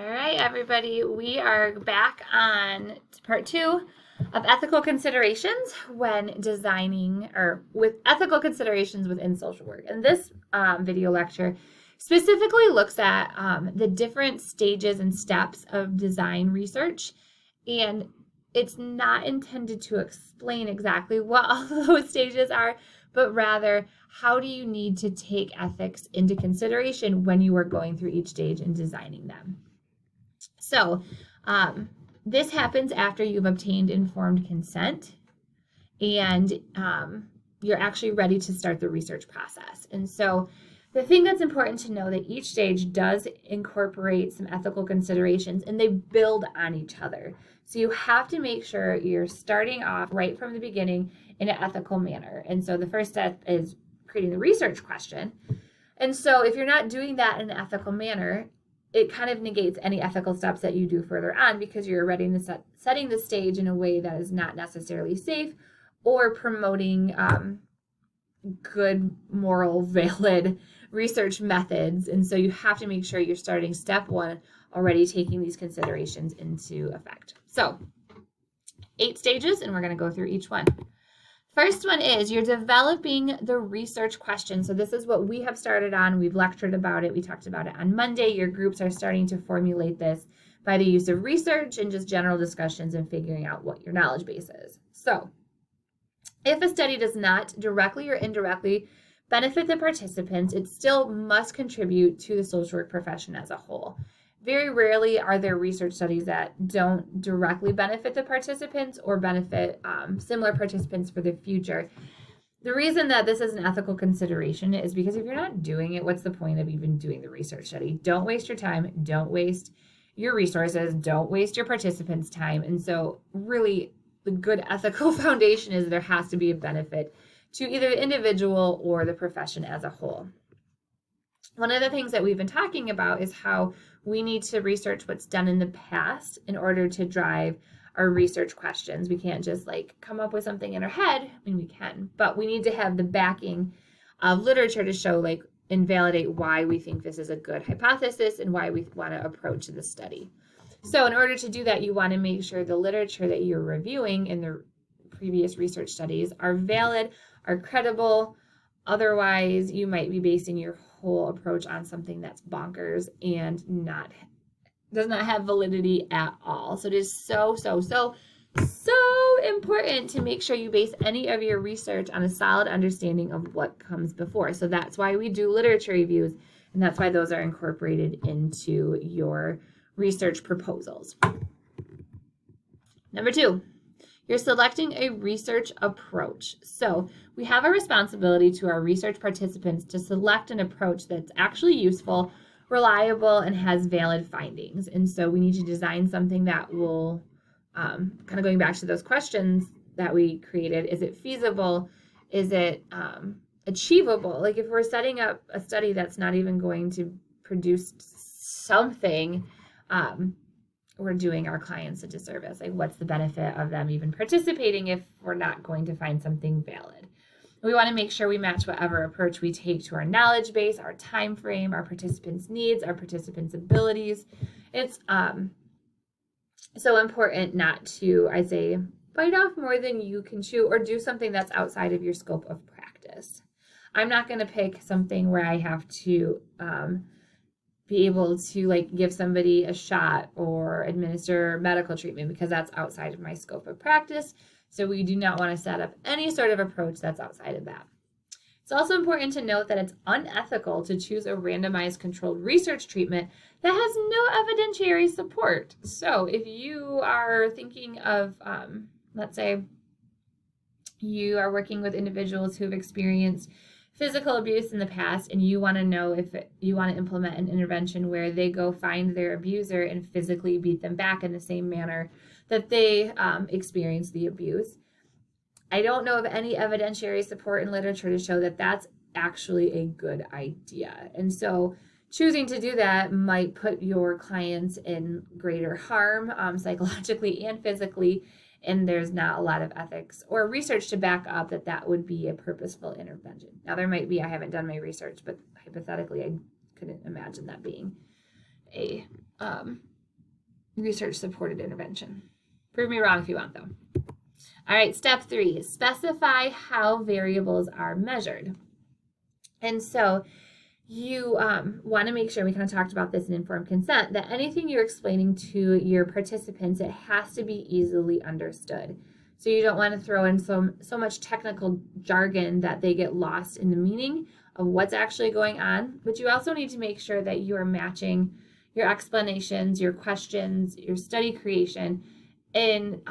All right, everybody, we are back on part 2 of ethical considerations when designing or with ethical considerations within social work. And this video lecture specifically looks at the different stages and steps of design research. And it's not intended to explain exactly what all of those stages are, but rather how do you need to take ethics into consideration when you are going through each stage and designing them. So this happens after you've obtained informed consent and you're actually ready to start the research process. And so the thing that's important to know that each stage does incorporate some ethical considerations and they build on each other. So you have to make sure you're starting off right from the beginning in an ethical manner. And so the first step is creating the research question. And so if you're not doing that in an ethical manner, it kind of negates any ethical steps that you do further on because you're setting the stage in a way that is not necessarily safe or promoting good, moral, valid research methods. And so you have to make sure you're starting step 1 already taking these considerations into effect. So 8 stages, and we're going to go through each one. First one is you're developing the research question. So this is what we have started on. We've lectured about it. We talked about it on Monday. Your groups are starting to formulate this by the use of research and just general discussions and figuring out what your knowledge base is. So if a study does not directly or indirectly benefit the participants, it still must contribute to the social work profession as a whole. Very rarely are there research studies that don't directly benefit the participants or benefit similar participants for the future. The reason that this is an ethical consideration is because if you're not doing it, what's the point of even doing the research study? Don't waste your time. Don't waste your resources. Don't waste your participants' time. And so really the good ethical foundation is there has to be a benefit to either the individual or the profession as a whole. One of the things that we've been talking about is how we need to research what's done in the past in order to drive our research questions. We can't just come up with something in our head. I mean, we can, but we need to have the backing of literature to show and validate why we think this is a good hypothesis and why we want to approach the study. So in order to do that, you want to make sure the literature that you're reviewing in the previous research studies are valid, are credible. Otherwise, you might be basing your whole approach on something that's bonkers and does not have validity at all. So it is so important to make sure you base any of your research on a solid understanding of what comes before. So that's why we do literature reviews, and that's why those are incorporated into your research proposals. Number 2. You're selecting a research approach. So we have a responsibility to our research participants to select an approach that's actually useful, reliable, and has valid findings. And so we need to design something that will, kind of going back to those questions that we created, is it feasible? Is it achievable? If we're setting up a study that's not even going to produce something, we're doing our clients a disservice. What's the benefit of them even participating if we're not going to find something valid? We want to make sure we match whatever approach we take to our knowledge base, our time frame, our participants' needs, our participants' abilities. It's so important not to, I say, bite off more than you can chew or do something that's outside of your scope of practice. I'm not going to pick something where I have to be able to give somebody a shot or administer medical treatment because that's outside of my scope of practice. So we do not want to set up any sort of approach that's outside of that. It's also important to note that it's unethical to choose a randomized controlled research treatment that has no evidentiary support. So if you are thinking of, let's say, you are working with individuals who have experienced physical abuse in the past and you want to know if you want to implement an intervention where they go find their abuser and physically beat them back in the same manner that they experienced the abuse. I don't know of any evidentiary support in literature to show that that's actually a good idea. And so choosing to do that might put your clients in greater harm psychologically and physically, and there's not a lot of ethics or research to back up that would be a purposeful intervention. Now, there might be, I haven't done my research, but hypothetically, I couldn't imagine that being a research-supported intervention. Prove me wrong if you want, though. All right, step 3, specify how variables are measured. And so you want to make sure, we kind of talked about this in informed consent, that anything you're explaining to your participants, it has to be easily understood. So you don't want to throw in so much technical jargon that they get lost in the meaning of what's actually going on. But you also need to make sure that you are matching your explanations, your questions, your study creation in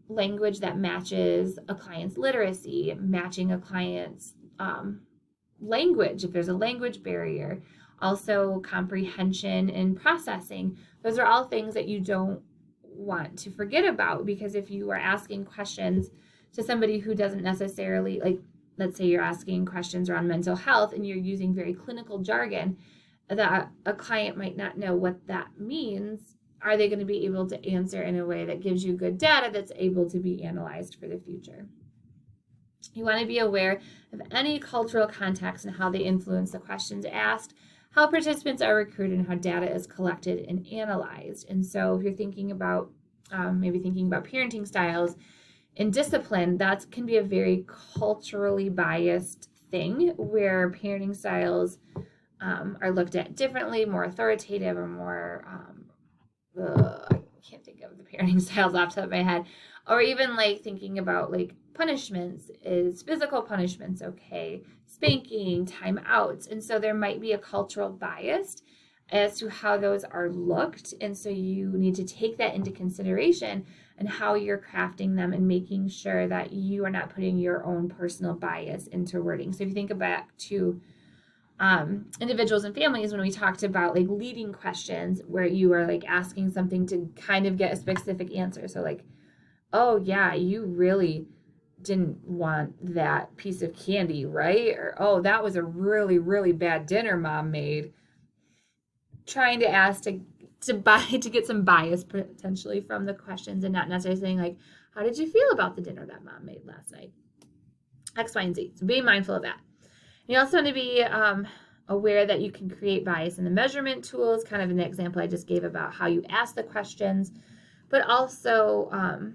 language that matches a client's literacy, matching a client's language, if there's a language barrier, also comprehension and processing. Those are all things that you don't want to forget about, because if you are asking questions to somebody who doesn't necessarily, like, let's say you're asking questions around mental health and you're using very clinical jargon that a client might not know what that means, are they going to be able to answer in a way that gives you good data that's able to be analyzed for the future? You want to be aware of any cultural context and how they influence the questions asked, how participants are recruited, and how data is collected and analyzed. And so if you're thinking about parenting styles and discipline, that can be a very culturally biased thing where parenting styles are looked at differently, more authoritative, or more, I can't think of the parenting styles off the top of my head. Or even like thinking about like punishments, is physical punishments okay? Spanking, timeouts. And so there might be a cultural bias as to how those are looked. And so you need to take that into consideration and how you're crafting them and making sure that you are not putting your own personal bias into wording. So if you think back to individuals and families, when we talked about like leading questions where you are like asking something to kind of get a specific answer. So like, oh yeah, you really didn't want that piece of candy, right? Or, oh, that was a really, really bad dinner mom made. Trying to ask to get some bias potentially from the questions, and not necessarily saying like, how did you feel about the dinner that mom made last night? X, Y, and Z. So be mindful of that. You also want to be aware that you can create bias in the measurement tools, kind of in the example I just gave about how you ask the questions, but also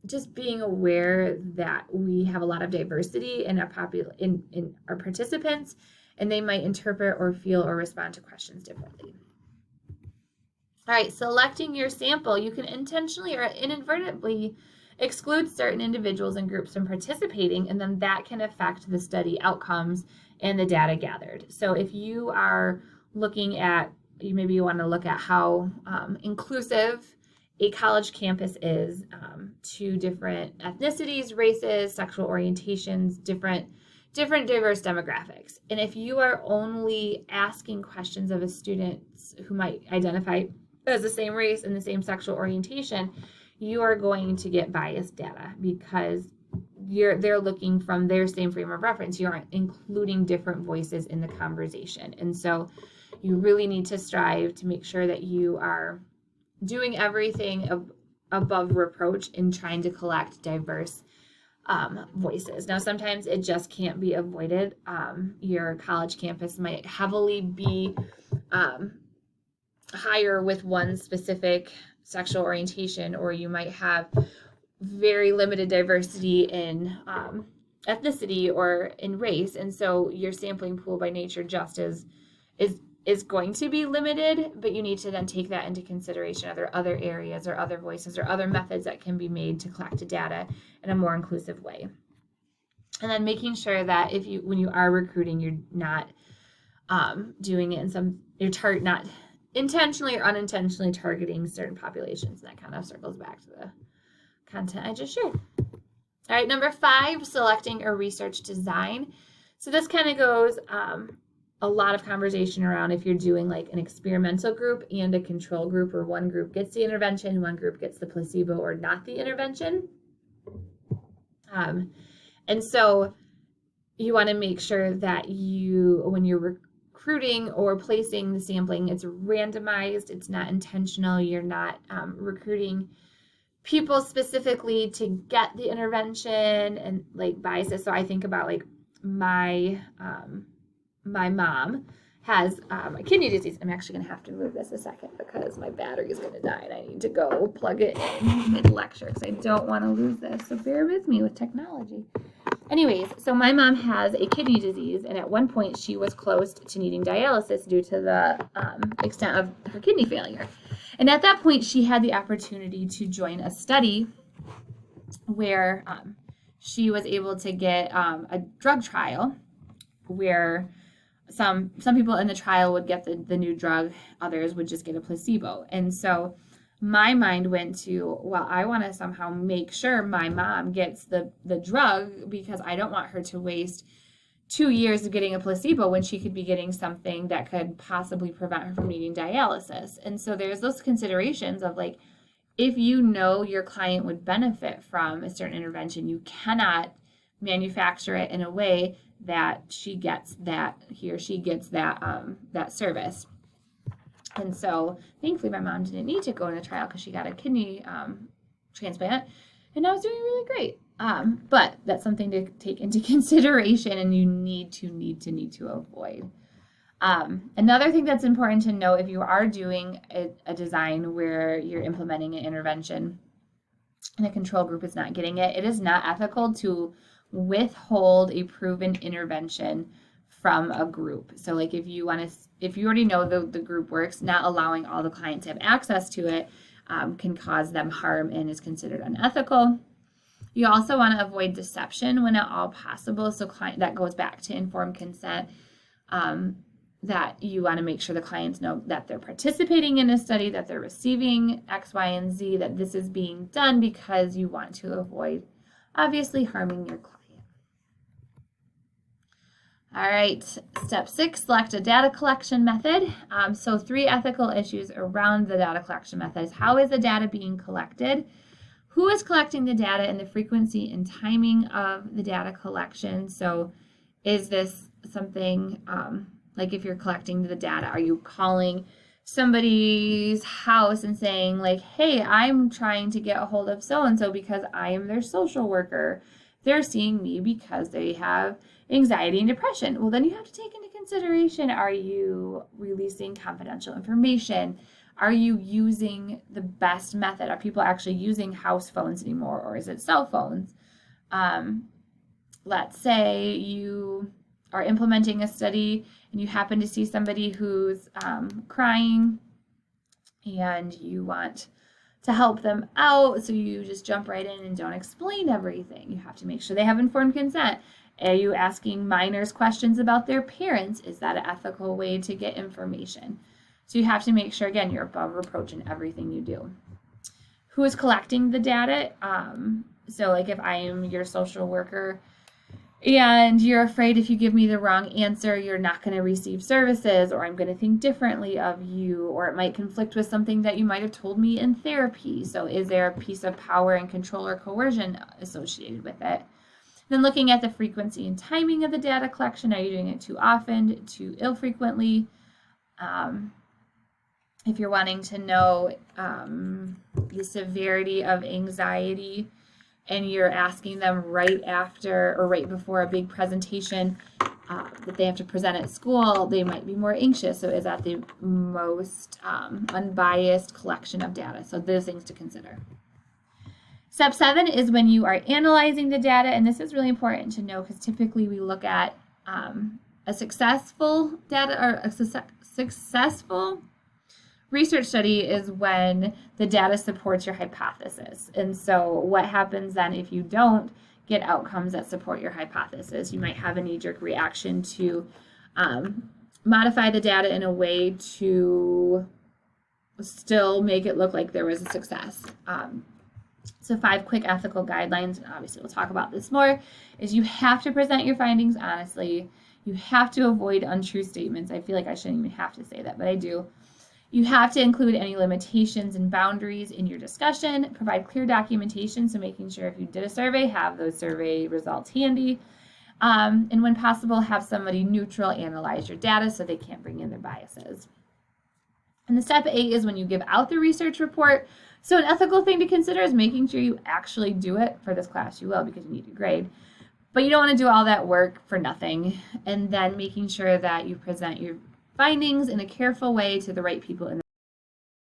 just being aware that we have a lot of diversity in our participants, and they might interpret or feel or respond to questions differently. All right, selecting your sample, you can intentionally or inadvertently exclude certain individuals and groups from participating, and then that can affect the study outcomes and the data gathered. So if you are looking at, maybe you want to look at how inclusive a college campus is to different ethnicities, races, sexual orientations, different diverse demographics. And if you are only asking questions of a student who might identify as the same race and the same sexual orientation, you are going to get biased data because they're looking from their same frame of reference. You aren't including different voices in the conversation. And so you really need to strive to make sure that you are doing everything above reproach in trying to collect diverse voices. Now, sometimes it just can't be avoided. Your college campus might heavily be higher with one specific sexual orientation, or you might have very limited diversity in ethnicity or in race. And so your sampling pool by nature just is going to be limited, but you need to then take that into consideration. Are there other areas or other voices or other methods that can be made to collect data in a more inclusive way? And then making sure that when you are recruiting, you're not doing it in not intentionally or unintentionally targeting certain populations. And that kind of circles back to the content I just shared. All right, number 5, selecting a research design. So this kind of goes a lot of conversation around if you're doing like an experimental group and a control group, where one group gets the intervention, one group gets the placebo or not the intervention. And so you want to make sure that when you're recruiting or placing the sampling, it's randomized, it's not intentional, you're not recruiting people specifically to get the intervention and like biases. So I think about like my mom has a kidney disease. I'm actually going to have to move this a second because my battery is going to die and I need to go plug it in mid-lecture because I don't want to lose this. So bear with me with technology. Anyways, so my mom has a kidney disease, and at one point she was close to needing dialysis due to the extent of her kidney failure. And at that point, she had the opportunity to join a study where she was able to get a drug trial where some people in the trial would get the new drug, others would just get a placebo. And so my mind went to, well, I want to somehow make sure my mom gets the drug because I don't want her to waste 2 years of getting a placebo when she could be getting something that could possibly prevent her from needing dialysis. And so there's those considerations of like, if you know your client would benefit from a certain intervention, you cannot manufacture it in a way that he or she gets that service. And so thankfully my mom didn't need to go in a trial because she got a kidney transplant and I was doing really great. But that's something to take into consideration and you need to avoid. Another thing that's important to know if you are doing a design where you're implementing an intervention and a control group is not getting it, it is not ethical to withhold a proven intervention from a group. So like if you already know the group works, not allowing all the clients to have access to it can cause them harm and is considered unethical. You also want to avoid deception when at all possible. So that goes back to informed consent, that you want to make sure the clients know that they're participating in a study, that they're receiving X, Y, and Z, that this is being done because you want to avoid obviously harming your client. All right, step 6, select a data collection method. So 3 ethical issues around the data collection methods. How is the data being collected? Who is collecting the data and the frequency and timing of the data collection? So is this something, like if you're collecting the data, are you calling somebody's house and saying like, hey, I'm trying to get a hold of so-and-so because I am their social worker. They're seeing me because they have anxiety and depression. Well, then you have to take into consideration, are you releasing confidential information? Are you using the best method? Are people actually using house phones anymore, or is it cell phones? Let's say you are implementing a study and you happen to see somebody who's crying and you want to help them out, so you just jump right in and don't explain everything. You have to make sure they have informed consent. Are you asking minors questions about their parents? Is that an ethical way to get information? So you have to make sure, again, you're above reproach in everything you do. Who is collecting the data? So like if I am your social worker and you're afraid if you give me the wrong answer, you're not going to receive services, or I'm going to think differently of you, or it might conflict with something that you might have told me in therapy. So is there a piece of power and control or coercion associated with it? Then looking at the frequency and timing of the data collection. Are you doing it too often, too infrequently? If you're wanting to know the severity of anxiety and you're asking them right after or right before a big presentation that they have to present at school, they might be more anxious. So is that the most unbiased collection of data? So those things to consider. Step 7 is when you are analyzing the data, and this is really important to know because typically we look at a successful data or a successful research study is when the data supports your hypothesis. And so what happens then if you don't get outcomes that support your hypothesis? You might have a knee-jerk reaction to modify the data in a way to still make it look like there was a success. So 5 quick ethical guidelines, and obviously we'll talk about this more, is you have to present your findings honestly. You have to avoid untrue statements. I feel like I shouldn't even have to say that, but I do. You have to include any limitations and boundaries in your discussion. Provide clear documentation, so making sure if you did a survey, have those survey results handy. And when possible, have somebody neutral analyze your data so they can't bring in their biases. And the step 8 is when you give out the research report. So an ethical thing to consider is making sure you actually do it. For this class, you will because you need a grade. But you don't want to do all that work for nothing. And then making sure that you present your findings in a careful way to the right people in